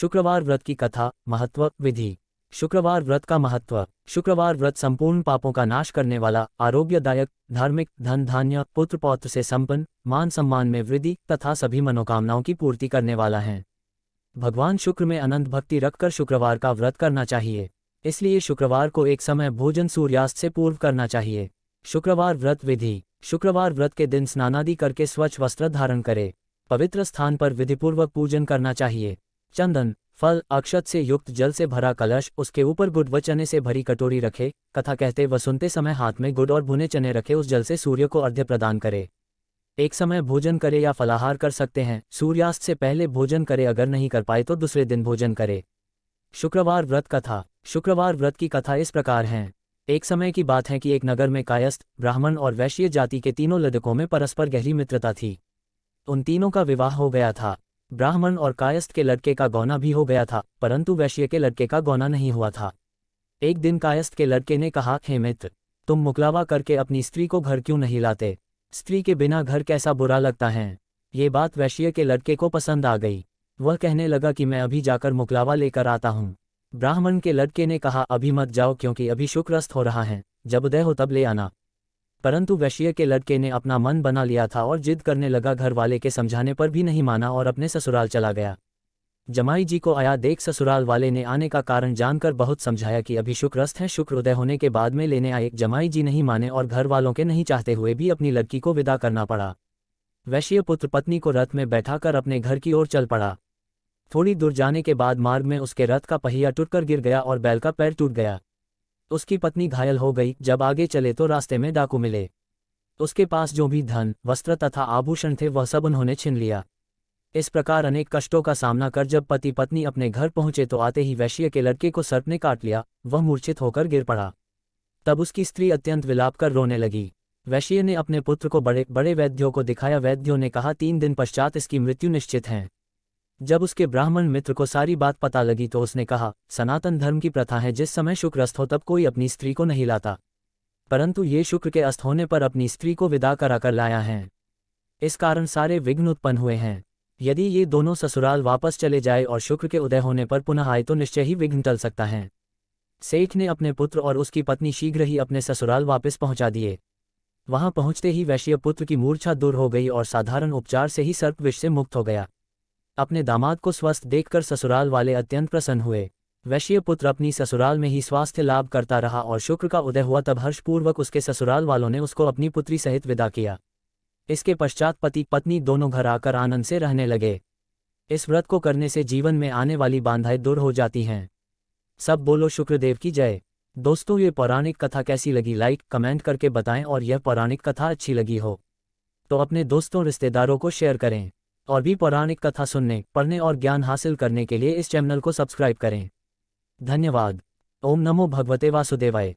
शुक्रवार व्रत की कथा, महत्व, विधि। शुक्रवार व्रत का महत्व। शुक्रवार व्रत संपूर्ण पापों का नाश करने वाला, आरोग्यदायक, धार्मिक, धन धान्य, पुत्र पौत्र से संपन्न, मान सम्मान में वृद्धि तथा सभी मनोकामनाओं की पूर्ति करने वाला है। भगवान शुक्र में अनंत भक्ति रखकर शुक्रवार का व्रत करना चाहिए। इसलिए शुक्रवार को एक समय भोजन सूर्यास्त से पूर्व करना चाहिए। शुक्रवार व्रत विधि। शुक्रवार व्रत के दिन स्नानादि करके स्वच्छ वस्त्र धारण करे। पवित्र स्थान पर विधिपूर्वक पूजन करना चाहिए। चंदन, फल, अक्षत से युक्त जल से भरा कलश, उसके ऊपर गुड़ व चने से भरी कटोरी रखे। कथा कहते व सुनते समय हाथ में गुड़ और भुने चने रखे उस जल से सूर्य को अर्घ्य प्रदान करे। एक समय भोजन करे या फलाहार कर सकते हैं। सूर्यास्त से पहले भोजन करे, अगर नहीं कर पाए तो दूसरे दिन भोजन करे। शुक्रवार व्रत कथा। शुक्रवार व्रत की कथा इस प्रकार है। एक समय की बात है कि एक नगर में कायस्थ, ब्राह्मण और वैश्य जाति के तीनों लड़कों में परस्पर गहरी मित्रता थी। उन तीनों का विवाह हो गया था। ब्राह्मण और कायस्थ के लड़के का गौना भी हो गया था, परंतु वैश्य के लड़के का गौना नहीं हुआ था। एक दिन कायस्थ के लड़के ने कहा, हे मित्र, तुम मुकलावा करके अपनी स्त्री को घर क्यों नहीं लाते? स्त्री के बिना घर कैसा बुरा लगता है। ये बात वैश्य के लड़के को पसंद आ गई। वह कहने लगा कि मैं अभी जाकर मुकलावा लेकर आता हूँ। ब्राह्मण के लड़के ने कहा, अभी मत जाओ, क्योंकि अभी शुक्रस्त हो रहा है, जब उदय हो तब ले आना। परंतु वैश्य के लड़के ने अपना मन बना लिया था और जिद करने लगा। घर वाले के समझाने पर भी नहीं माना और अपने ससुराल चला गया। जमाई जी को आया देख ससुराल वाले ने आने का कारण जानकर बहुत समझाया कि अभी शुक्रस्त है, शुक्र उदय होने के बाद में लेने आए। जमाई जी नहीं माने और घर वालों के नहीं चाहते हुए भी अपनी लड़की को विदा करना पड़ा। वैश्य पुत्र पत्नी को रथ में बैठाकर अपने घर की ओर चल पड़ा। थोड़ी दूर जाने के बाद मार्ग में उसके रथ का पहिया टूटकर गिर गया और बैल का पैर टूट गया। उसकी पत्नी घायल हो गई। जब आगे चले तो रास्ते में डाकू मिले। उसके पास जो भी धन, वस्त्र तथा आभूषण थे वह सब उन्होंने छीन लिया। इस प्रकार अनेक कष्टों का सामना कर जब पति पत्नी अपने घर पहुंचे तो आते ही वैश्य के लड़के को सर्प ने काट लिया। वह मूर्छित होकर गिर पड़ा। तब उसकी स्त्री अत्यंत विलाप कर रोने लगी। वैश्य ने अपने पुत्र को बड़े बड़े वैद्यों को दिखाया। वैद्यों ने कहा, 3 दिन पश्चात इसकी मृत्यु निश्चित है। जब उसके ब्राह्मण मित्र को सारी बात पता लगी तो उसने कहा, सनातन धर्म की प्रथा है, जिस समय शुक्र अस्त हो तब कोई अपनी स्त्री को नहीं लाता, परंतु ये शुक्र के अस्त होने पर अपनी स्त्री को विदा कराकर लाया है। इस कारण सारे विघ्न उत्पन्न हुए हैं। यदि ये दोनों ससुराल वापस चले जाए और शुक्र के उदय होने पर पुनः आए तो निश्चय ही विघ्न टल सकता है। सेठ ने अपने पुत्र और उसकी पत्नी शीघ्र ही अपने ससुराल वापस पहुंचा दिए। वहां पहुंचते ही वैश्य पुत्र की मूर्छा दूर हो गई और साधारण उपचार से ही सर्प विष से मुक्त हो गया। अपने दामाद को स्वस्थ देखकर ससुराल वाले अत्यंत प्रसन्न हुए। वैश्य पुत्र अपनी ससुराल में ही स्वास्थ्य लाभ करता रहा और शुक्र का उदय हुआ तब हर्षपूर्वक उसके ससुराल वालों ने उसको अपनी पुत्री सहित विदा किया। इसके पश्चात पति पत्नी दोनों घर आकर आनंद से रहने लगे। इस व्रत को करने से जीवन में आने वाली बाधाएं दूर हो जाती हैं। सब बोलो शुक्रदेव की जय। दोस्तों, ये पौराणिक कथा कैसी लगी लाइक कमेंट करके बताएं, और यह पौराणिक कथा अच्छी लगी हो तो अपने दोस्तों रिश्तेदारों को शेयर करें। और भी पौराणिक कथा सुनने, पढ़ने और ज्ञान हासिल करने के लिए इस चैनल को सब्सक्राइब करें। धन्यवाद। ओम नमो भगवते वासुदेवाय।